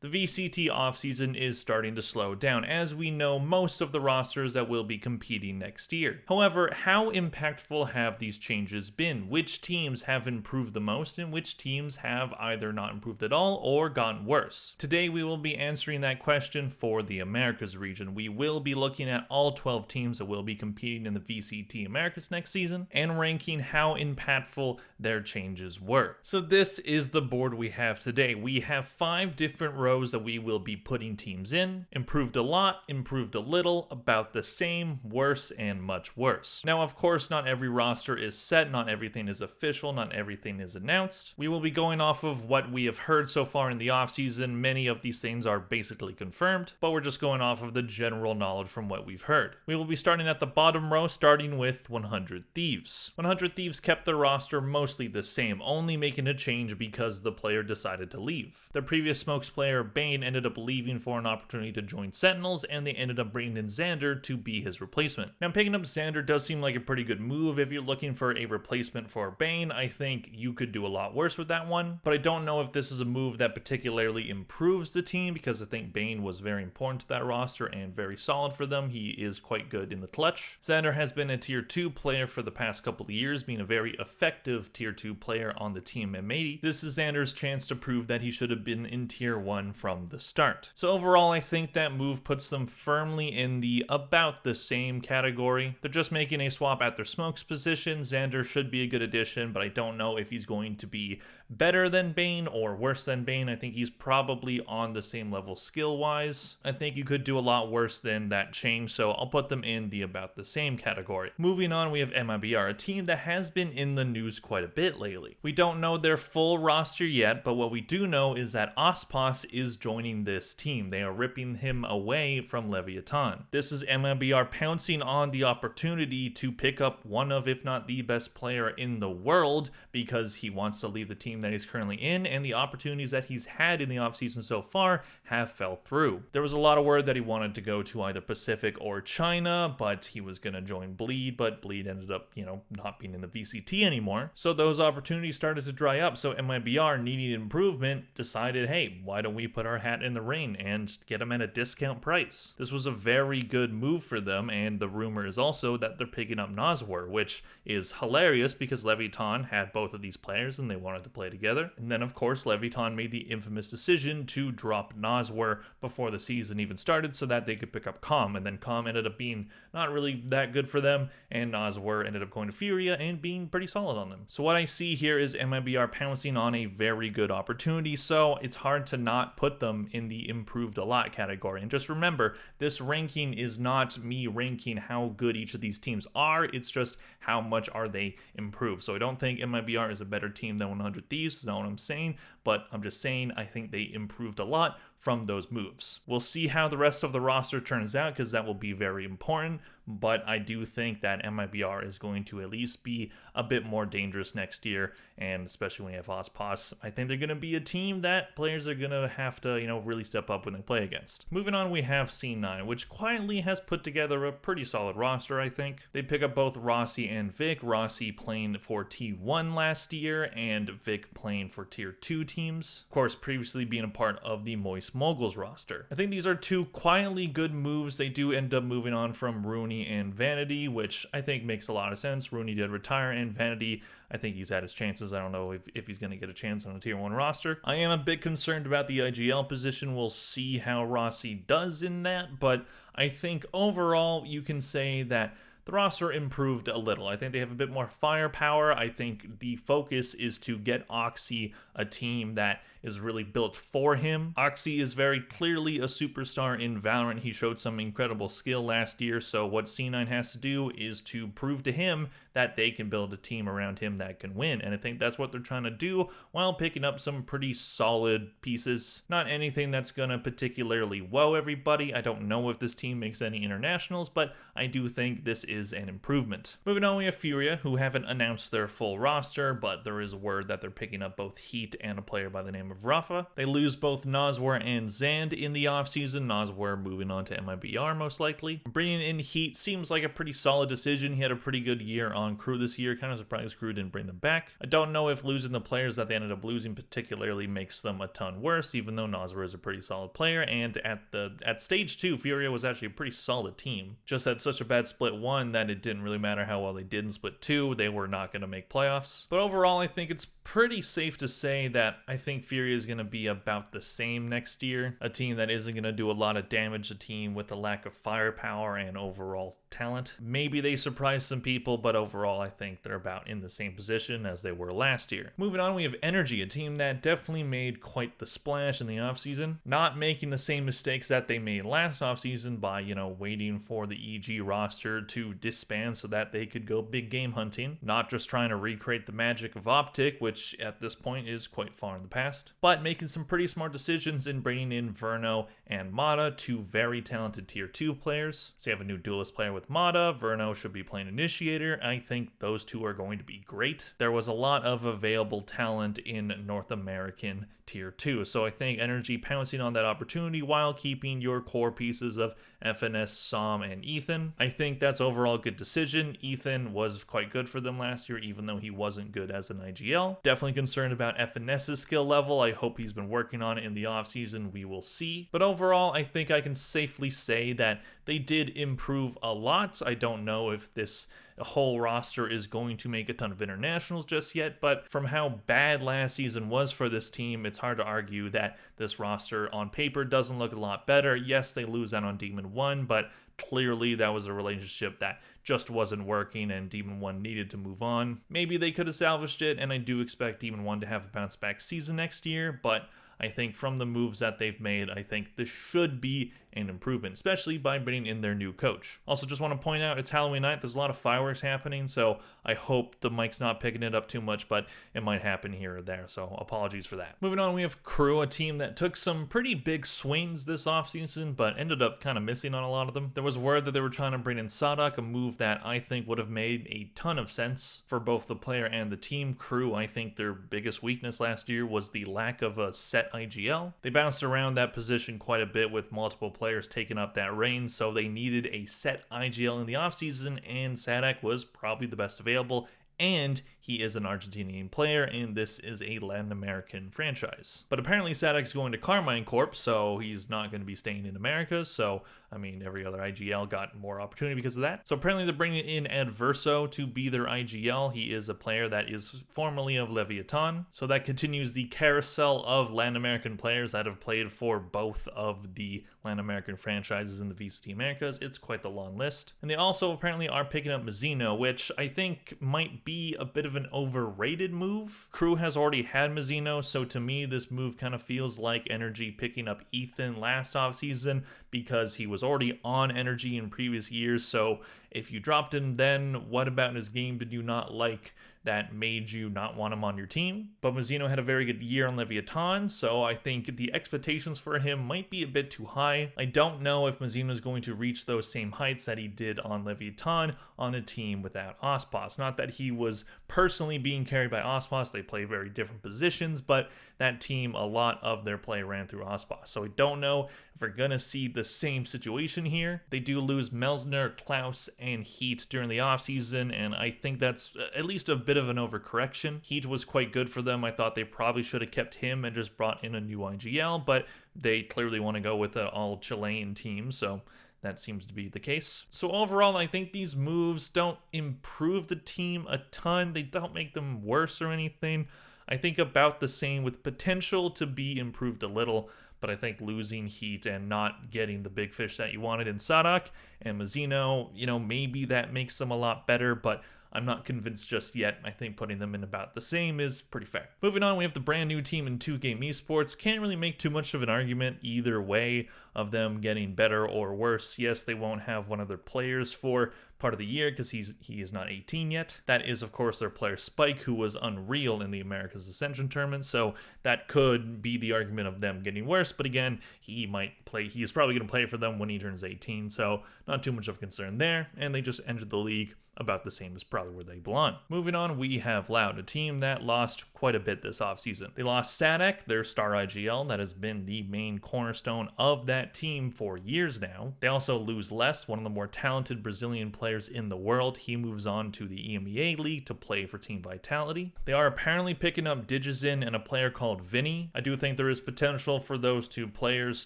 The VCT offseason is starting to slow down, as we know most of the rosters that will be competing next year. However, how impactful have these changes been? Which teams have improved the most, and which teams have either not improved at all or gotten worse? Today we will be answering that question for the Americas region. We will be looking at all 12 teams that will be competing in the VCT Americas next season, and ranking how impactful their changes were. So this is the board we have today. We have 5 different rows that we will be putting teams in. Improved a lot, improved a little, about the same, worse, and much worse. Now, of course, not every roster is set, not everything is official, not everything is announced. We will be going off of what we have heard so far in the offseason. Many of these things are basically confirmed, but we're just going off of the general knowledge from what we've heard. We will be starting at the bottom row, starting with 100 Thieves. 100 Thieves kept their roster mostly the same, only making a change because the player decided to leave. Their previous Smokes player, Bane, ended up leaving for an opportunity to join Sentinels, and they ended up bringing in Xander to be his replacement. Now, picking up Xander does seem like a pretty good move. If you're looking for a replacement for Bane, I think you could do a lot worse with that one, but I don't know if this is a move that particularly improves the team, because I think Bane was very important to that roster and very solid for them. He is quite good in the clutch. Xander has been a tier 2 player for the past couple of years, being a very effective tier 2 player on the team M80. This is Xander's chance to prove that he should have been in tier 1 from the start. So overall, I think that move puts them firmly in the about the same category. They're just making a swap at their Smokes position. Xander should be a good addition, but I don't know if he's going to be better than Bane or worse than Bane. I think he's probably on the same level skill-wise. I think you could do a lot worse than that change, so I'll put them in the about the same category. Moving on, we have MIBR, a team that has been in the news quite a bit lately. We don't know their full roster yet, but what we do know is that Ospos is joining this team. They are ripping him away from Leviathan. This is MIBR pouncing on the opportunity to pick up one of, if not the best player in the world, because he wants to leave the team that he's currently in, and the opportunities that he's had in the offseason so far have fell through. There was a lot of word that he wanted to go to either Pacific or China, but he was going to join Bleed, but Bleed ended up, not being in the VCT anymore. So those opportunities started to dry up, so MIBR, needing improvement, decided, hey, why don't we put our hat in the ring and get them at a discount price? This was a very good move for them, and the rumor is also that they're picking up Noswer, which is hilarious because Leviathan had both of these players and they wanted to play together. And then, of course, Leviathan made the infamous decision to drop Noswer before the season even started so that they could pick up Calm, and then Calm ended up being not really that good for them, and Noswer ended up going to Furia and being pretty solid on them. So what I see here is MIBR pouncing on a very good opportunity, so it's hard to not put them in the improved a lot category. And just remember, this ranking is not me ranking how good each of these teams are, it's just how much are they improved. So I don't think MIBR is a better team than 100 Thieves, is not what I'm saying, but I'm just saying I think they improved a lot from those moves. We'll see how the rest of the roster turns out, because that will be very important, but I do think that MIBR is going to at least be a bit more dangerous next year, and especially when you have Ospos, I think they're going to be a team that players are going to have to, really step up when they play against. Moving on, we have C9, which quietly has put together a pretty solid roster, I think. They pick up both Rossi and Vic, Rossi playing for T1 last year, and Vic playing for Tier 2 teams. Of course, previously being a part of the Moist Moguls roster. I think these are two quietly good moves. They do end up moving on from Rooney and Vanity, which I think makes a lot of sense. Rooney did retire, and Vanity, I think he's had his chances. I don't know if he's going to get a chance on a Tier 1 roster. I am a bit concerned about the IGL position. We'll see how Rossi does in that, but I think overall you can say that the roster improved a little. I think they have a bit more firepower. I think the focus is to get Oxy a team that is really built for him. Oxy is very clearly a superstar in Valorant. He showed some incredible skill last year, so what C9 has to do is to prove to him that they can build a team around him that can win, and I think that's what they're trying to do while picking up some pretty solid pieces. Not anything that's going to particularly wow everybody. I don't know if this team makes any internationals, but I do think this is is an improvement. Moving on, we have Furia, who haven't announced their full roster, but there is word that they're picking up both Heat and a player by the name of Rafa. They lose both Noswar and Zand in the offseason, Noswar moving on to MIBR most likely. Bringing in Heat seems like a pretty solid decision. He had a pretty good year on Crew this year, kind of surprised Crew didn't bring them back. I don't know if losing the players that they ended up losing particularly makes them a ton worse, even though Noswar is a pretty solid player, and at stage 2, Furia was actually a pretty solid team. Just had such a bad split 1 that it didn't really matter how well they did in split 2, they were not going to make playoffs. But overall, I think it's pretty safe to say that I think Furia is going to be about the same next year. A team that isn't going to do a lot of damage, a team with a lack of firepower and overall talent. Maybe they surprise some people, but overall I think they're about in the same position as they were last year. Moving on, we have Energy, a team that definitely made quite the splash in the offseason, not making the same mistakes that they made last offseason by, waiting for the EG roster to disband so that they could go big game hunting, not just trying to recreate the magic of Optic, which at this point is quite far in the past, but making some pretty smart decisions in bringing in Verno and Mata, two very talented tier 2 players. So you have a new duelist player with Mata, Verno should be playing Initiator. I think those two are going to be great. There was a lot of available talent in North American tier 2, so I think Energy pouncing on that opportunity while keeping your core pieces of FNS, Som, and Ethan. I think that's overall a good decision. Ethan was quite good for them last year, even though he wasn't good as an IGL. Definitely concerned about FNS's skill level. I hope he's been working on it in the offseason. We will see. But overall, I think I can safely say that they did improve a lot. I don't know if this whole roster is going to make a ton of internationals just yet, but from how bad last season was for this team, it's hard to argue that this roster on paper doesn't look a lot better. Yes, they lose out on Demon 1, but clearly that was a relationship that just wasn't working and Demon 1 needed to move on. Maybe they could have salvaged it, and I do expect Demon 1 to have a bounce back season next year, but I think from the moves that they've made, I think this should be an improvement, especially by bringing in their new coach. Also, just want to point out, it's Halloween night. There's a lot of fireworks happening, so I hope the mic's not picking it up too much, but it might happen here or there, so apologies for that. Moving on, we have Crew, a team that took some pretty big swings this offseason, but ended up kind of missing on a lot of them. There was word that they were trying to bring in Sadak, a move that I think would have made a ton of sense for both the player and the team. Crew, I think their biggest weakness last year was the lack of a set IGL. They bounced around that position quite a bit with multiple players taking up that reign, so they needed a set IGL in the offseason, and Sadak was probably the best available, and he is an Argentinian player, and this is a Latin American franchise. But apparently Sadak's going to Carmine Corp, so he's not going to be staying in America, so every other IGL got more opportunity because of that. So apparently they're bringing in Adverso to be their IGL. He is a player that is formerly of Leviathan, so that continues the carousel of Latin American players that have played for both of the Latin American franchises in the VCT Americas. It's quite the long list. And they also apparently are picking up Mazzino, which I think might be a bit of an overrated move. Crew has already had Mazzino, so to me this move kind of feels like Energy picking up Ethan last offseason because he was already on Energy in previous years. So if you dropped him then, what about his game did you not like that made you not want him on your team? But Mazzino had a very good year on Leviathan, so I think the expectations for him might be a bit too high. I don't know if Mazzino is going to reach those same heights that he did on Leviathan on a team without Ospas. Not that he was personally being carried by Ospas, they play very different positions, but that team, a lot of their play ran through Ospas. So I don't know if we're going to see the same situation here. They do lose Melsner, Klaus, and Heat during the offseason, and I think that's at least a bit of an overcorrection. Heat was quite good for them. I thought they probably should have kept him and just brought in a new IGL, but they clearly want to go with an all Chilean team, so that seems to be the case. So overall, I think these moves don't improve the team a ton. They don't make them worse or anything. I think about the same with potential to be improved a little, but I think losing Heat and not getting the big fish that you wanted in Sadak and Mazzino, maybe that makes them a lot better, but I'm not convinced just yet. I think putting them in about the same is pretty fair. Moving on, we have the brand new team in 2Game Esports. Can't really make too much of an argument either way of them getting better or worse. Yes, they won't have one of their players for part of the year because he is not 18 yet. That is, of course, their player Spike, who was unreal in the Americas Ascension tournament, so that could be the argument of them getting worse, but again, he is probably going to play for them when he turns 18, so not too much of a concern there, and they just entered the league about the same as probably where they belong. Moving on, we have Loud, a team that lost quite a bit this offseason. They lost Sadek, their star IGL, that has been the main cornerstone of that team for years now. They also lose Les, one of the more talented Brazilian players in the world. He moves on to the EMEA League to play for Team Vitality. They are apparently picking up Digizin and a player called Vinny. I do think there is potential for those two players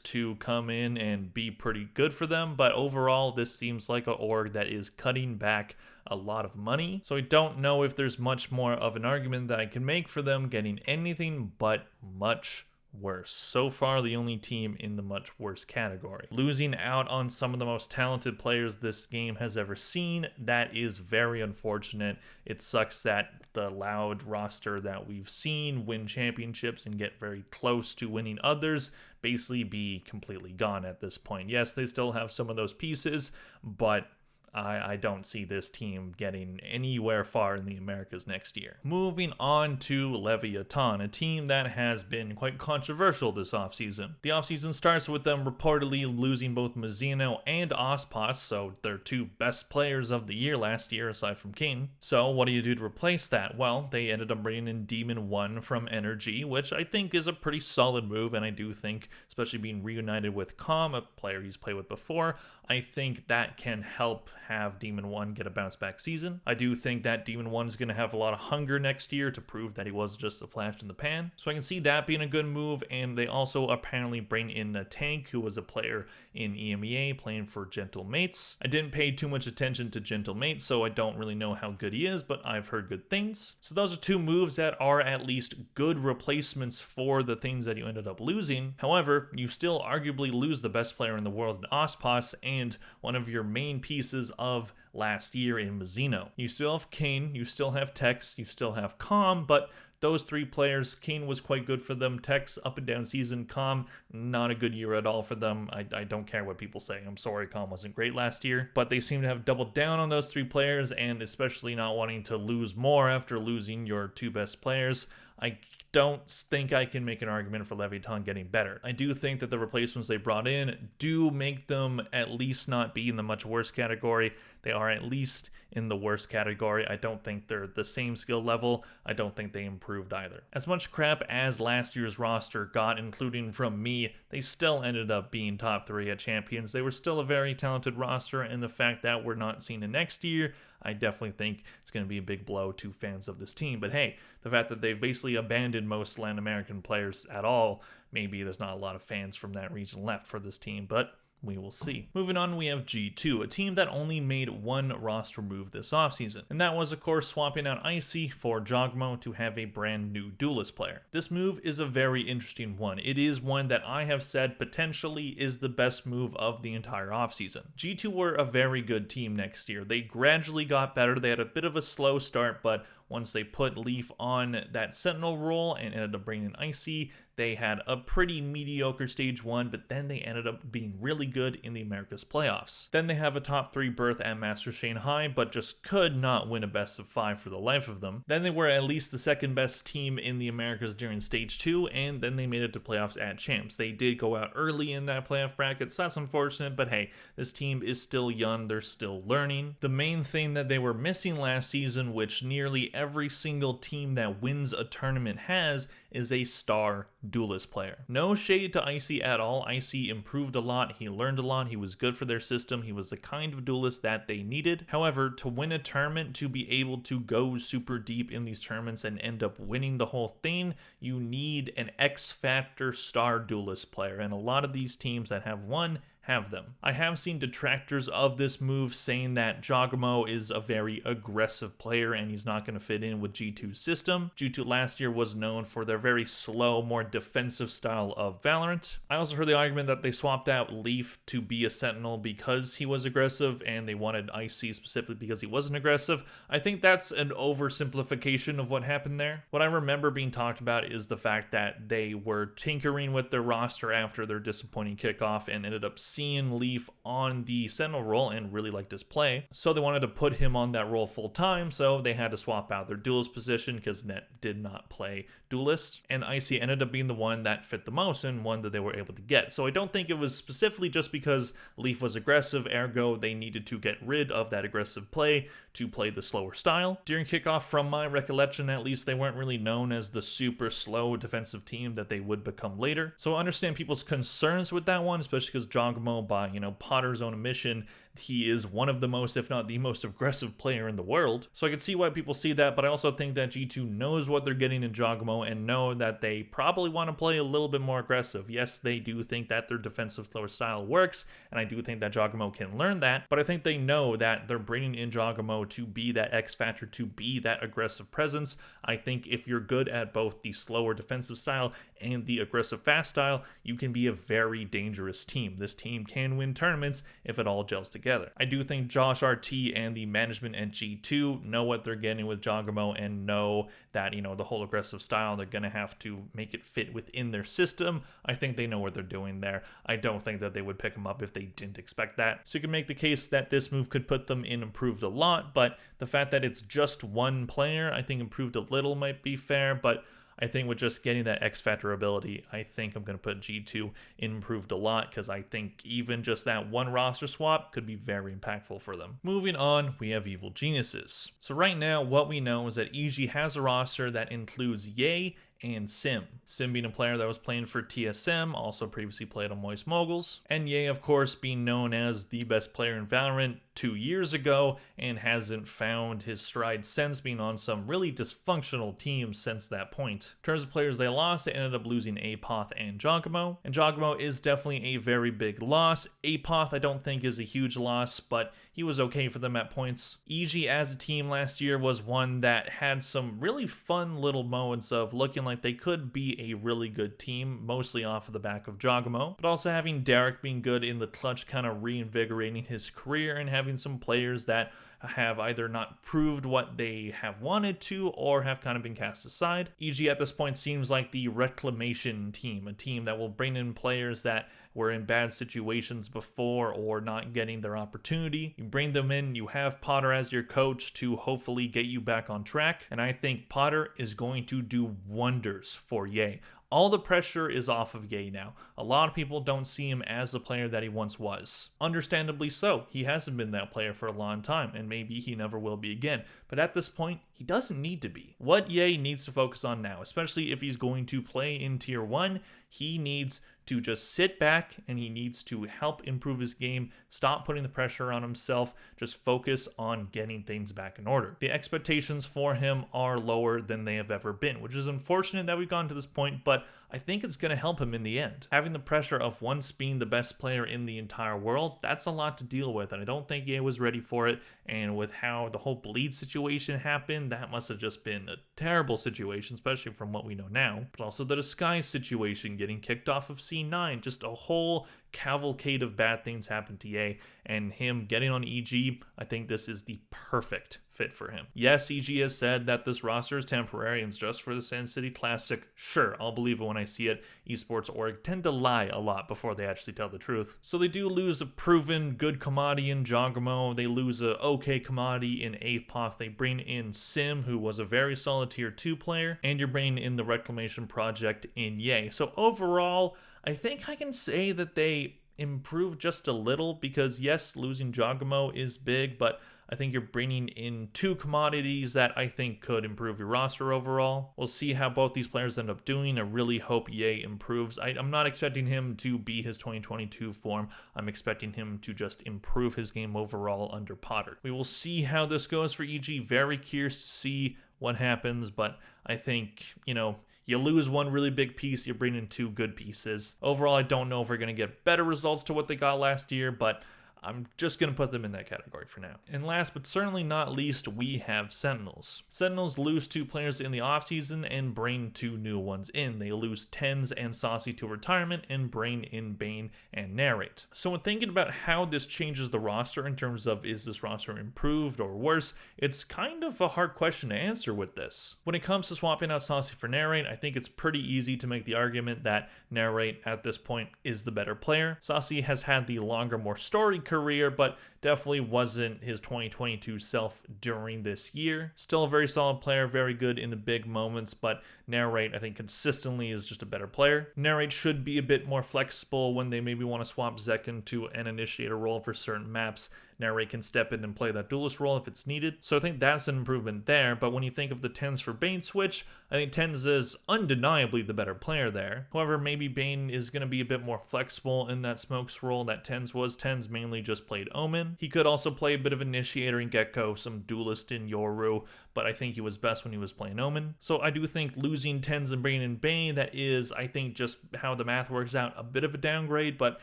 to come in and be pretty good for them, but overall, this seems like an org that is cutting back a lot of money. So I don't know if there's much more of an argument that I can make for them getting anything but much worse. So far, the only team in the much worse category. Losing out on some of the most talented players this game has ever seen, that is very unfortunate. It sucks that the Loud roster that we've seen win championships and get very close to winning others basically be completely gone at this point. Yes, they still have some of those pieces, but I don't see this team getting anywhere far in the Americas next year. Moving on to Leviathan, a team that has been quite controversial this offseason. The offseason starts with them reportedly losing both Mazzino and Ospas, so their two best players of the year last year aside from King. So what do you do to replace that? Well, they ended up bringing in Demon 1 from NRG, which I think is a pretty solid move, and I do think, especially being reunited with Calm, a player he's played with before, I think that can help have Demon 1 get a bounce back season. I do think that Demon 1 is going to have a lot of hunger next year to prove that he wasn't just a flash in the pan. So I can see that being a good move, and they also apparently bring in a Tank, who was a player in EMEA playing for Gentle Mates. I didn't pay too much attention to Gentle Mates, so I don't really know how good he is, but I've heard good things. So those are two moves that are at least good replacements for the things that you ended up losing. However, you still arguably lose the best player in the world in Ospas and one of your main pieces of last year in Mazzino. You still have Kane, you still have Tex, you still have Calm, but those three players, Kane was quite good for them, Tex up and down season, Calm not a good year at all for them. I don't care what people say. I'm sorry Calm wasn't great last year, but they seem to have doubled down on those three players, and especially not wanting to lose more after losing your two best players. I don't think I can make an argument for Leviathan getting better. I do think that the replacements they brought in do make them at least not be in the much worse category. They are at least in the worst category. I don't think they're the same skill level. I don't think they improved either. As much crap as last year's roster got, including from me, they still ended up being top 3 at Champions. They were still a very talented roster, and the fact that we're not seeing it next year, I definitely think it's going to be a big blow to fans of this team. But hey, the fact that they've basically abandoned most Latin American players at all, maybe there's not a lot of fans from that region left for this team, but we will see. Moving on, we have G2, a team that only made one roster move this offseason, and that was, of course, swapping out Icy for Jogmo to have a brand new duelist player. This move is a very interesting one. It is one that I have said potentially is the best move of the entire offseason. G2 were a very good team next year. They gradually got better. They had a bit of a slow start, but once they put Leaf on that Sentinel role and ended up bringing in Icy, they had a pretty mediocre stage 1, but then they ended up being really good in the Americas playoffs. Then they have a top 3 berth at Masters Shanghai, but just could not win a best of 5 for the life of them. Then they were at least the second best team in the Americas during stage 2, and then they made it to playoffs at Champs. They did go out early in that playoff bracket, so that's unfortunate, but hey, this team is still young, they're still learning. The main thing that they were missing last season, which nearly every single team that wins a tournament has, is a star duelist player. No shade to Icy at all. Icy improved a lot, he learned a lot, he was good for their system, he was the kind of duelist that they needed. However, to win a tournament, to be able to go super deep in these tournaments and end up winning the whole thing, you need an X-Factor star duelist player, and a lot of these teams that have one have them. I have seen detractors of this move saying that Jogamo is a very aggressive player and he's not going to fit in with G2's system. G2 last year was known for their very slow, more defensive style of Valorant. I also heard the argument that they swapped out Leaf to be a Sentinel because he was aggressive and they wanted Icy specifically because he wasn't aggressive. I think that's an oversimplification of what happened there. What I remember being talked about is the fact that they were tinkering with their roster after their disappointing kickoff and ended up seeing Leaf on the Sentinel role and really liked his play. So they wanted to put him on that role full time, so they had to swap out their duelist position because Net did not play duelist. And Icy ended up being the one that fit the most and one that they were able to get. So I don't think it was specifically just because Leaf was aggressive, ergo they needed to get rid of that aggressive play to play the slower style. During kickoff, from my recollection at least, they weren't really known as the super slow defensive team that they would become later. So I understand people's concerns with that one, especially because Jogamo, by Potter's own admission, he is one of the most, if not the most aggressive player in the world. So I can see why people see that, but I also think that G2 knows what they're getting in Jogamo and know that they probably want to play a little bit more aggressive. Yes, they do think that their defensive slower style works, and I do think that Jogamo can learn that, but I think they know that they're bringing in Jogamo to be that X factor, to be that aggressive presence. I think if you're good at both the slower defensive style and the aggressive fast style, you can be a very dangerous team. This team can win tournaments if it all gels together. I do think Josh RT and the management at G2 know what they're getting with Jogamo and know that, the whole aggressive style, they're going to have to make it fit within their system. I think they know what they're doing there. I don't think that they would pick him up if they didn't expect that. So you can make the case that this move could put them in improved a lot, but the fact that it's just one player, I think improved a little might be fair, but I think with just getting that X Factor ability, I think I'm going to put G2 improved a lot, because I think even just that one roster swap could be very impactful for them. Moving on, we have Evil Geniuses. So right now, what we know is that EG has a roster that includes Ye and Sim. Sim being a player that was playing for TSM, also previously played on Moist Moguls, and Ye, of course, being known as the best player in Valorant 2 years ago and hasn't found his stride since, being on some really dysfunctional teams since that point. In terms of players they lost, they ended up losing Apoth and Jogamo is definitely a very big loss. Apoth I don't think is a huge loss, but he was okay for them at points. EG as a team last year was one that had some really fun little moments of looking like they could be a really good team, mostly off of the back of Jogamo, but also having Derek being good in the clutch, kind of reinvigorating his career, and having some players that have either not proved what they have wanted to or have kind of been cast aside. EG at this point seems like the reclamation team, a team that will bring in players that were in bad situations before or not getting their opportunity. You bring them in, you have Potter as your coach to hopefully get you back on track, and I think Potter is going to do wonders for Ye. All the pressure is off of Ye now. A lot of people don't see him as the player that he once was. Understandably so. He hasn't been that player for a long time, and maybe he never will be again. But at this point, he doesn't need to be. What Ye needs to focus on now, especially if he's going to play in Tier 1, he needs to just sit back and he needs to help improve his game, stop putting the pressure on himself, just focus on getting things back in order. The expectations for him are lower than they have ever been, which is unfortunate that we've gotten to this point, but I think it's going to help him in the end. Having the pressure of once being the best player in the entire world, that's a lot to deal with, and I don't think Ye was ready for it, and with how the whole bleed situation happened, that must have just been a terrible situation, especially from what we know now. But also the Disguise situation, getting kicked off of C9, just a whole cavalcade of bad things happened to Ye, and him getting on EG, I think this is the perfect fit for him. Yes, EG has said that this roster is temporary and it's just for the Sand City Classic. Sure, I'll believe it when I see it. Esports org tend to lie a lot before they actually tell the truth. So they do lose a proven good commodity in Jogamo. They lose a okay commodity in Apoth. They bring in Sim, who was a very solid Tier 2 player, and you're bringing in the Reclamation Project in Ye. So overall, I think I can say that they improved just a little, because yes, losing Jogamo is big, but I think you're bringing in two commodities that I think could improve your roster overall. We'll see how both these players end up doing. I really hope Ye improves. I'm not expecting him to be his 2022 form. I'm expecting him to just improve his game overall under Potter. We will see how this goes for EG. Very curious to see what happens, but I think, you lose one really big piece, you bring in two good pieces. Overall, I don't know if we're going to get better results to what they got last year, but I'm just going to put them in that category for now. And last but certainly not least, we have Sentinels. Sentinels lose 2 players in the offseason and bring 2 new ones in. They lose Tens and Saucy to retirement and bring in Bane and Narrate. So when thinking about how this changes the roster in terms of is this roster improved or worse, it's kind of a hard question to answer with this. When it comes to swapping out Saucy for Narrate, I think it's pretty easy to make the argument that Narrate at this point is the better player. Saucy has had the longer, more storied career, but definitely wasn't his 2022 self during this year. Still a very solid player, very good in the big moments, but Narrate, I think, consistently is just a better player. Narrate should be a bit more flexible when they maybe want to swap Zek into an initiator role for certain maps. Narrate can step in and play that duelist role if it's needed. So I think that's an improvement there, but when you think of the Tens for Bane switch, I think Tens is undeniably the better player there. However, maybe Bane is going to be a bit more flexible in that smokes role that Tens was. Tens mainly just played Omen. He could also play a bit of initiator in Gecko, some duelist in Yoru, but I think he was best when he was playing Omen. So I do think losing Tens and bringing in Bane, that is, I think, just how the math works out, a bit of a downgrade, but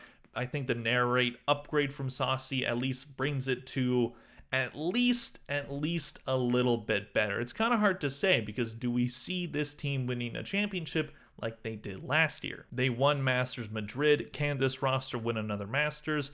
I think the Narrate upgrade from Saucy at least brings it to at least a little bit better. It's kind of hard to say because do we see this team winning a championship like they did last year? They won Masters Madrid. Can this roster win another Masters?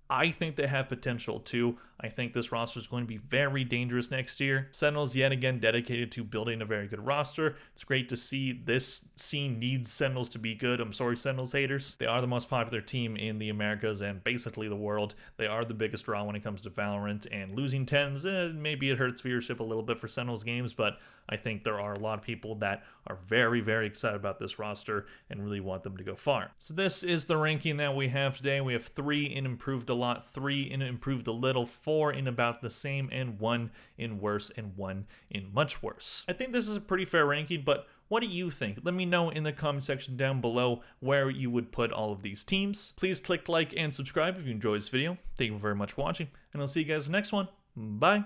I think they have potential too. I think this roster is going to be very dangerous next year. Sentinels yet again dedicated to building a very good roster. It's great to see this scene needs Sentinels to be good. I'm sorry, Sentinels haters. They are the most popular team in the Americas and basically the world. They are the biggest draw when it comes to Valorant, and losing Tens, maybe it hurts viewership a little bit for Sentinels games, but I think there are a lot of people that are very, very excited about this roster and really want them to go far. So this is the ranking that we have today. We have 3 in improved a lot, 3 in improved a little, 4 in about the same, and 1 in worse, and 1 in much worse. I think this is a pretty fair ranking, but what do you think? Let me know in the comment section down below where you would put all of these teams. Please click like and subscribe if you enjoyed this video. Thank you very much for watching, and I'll see you guys in the next one. Bye.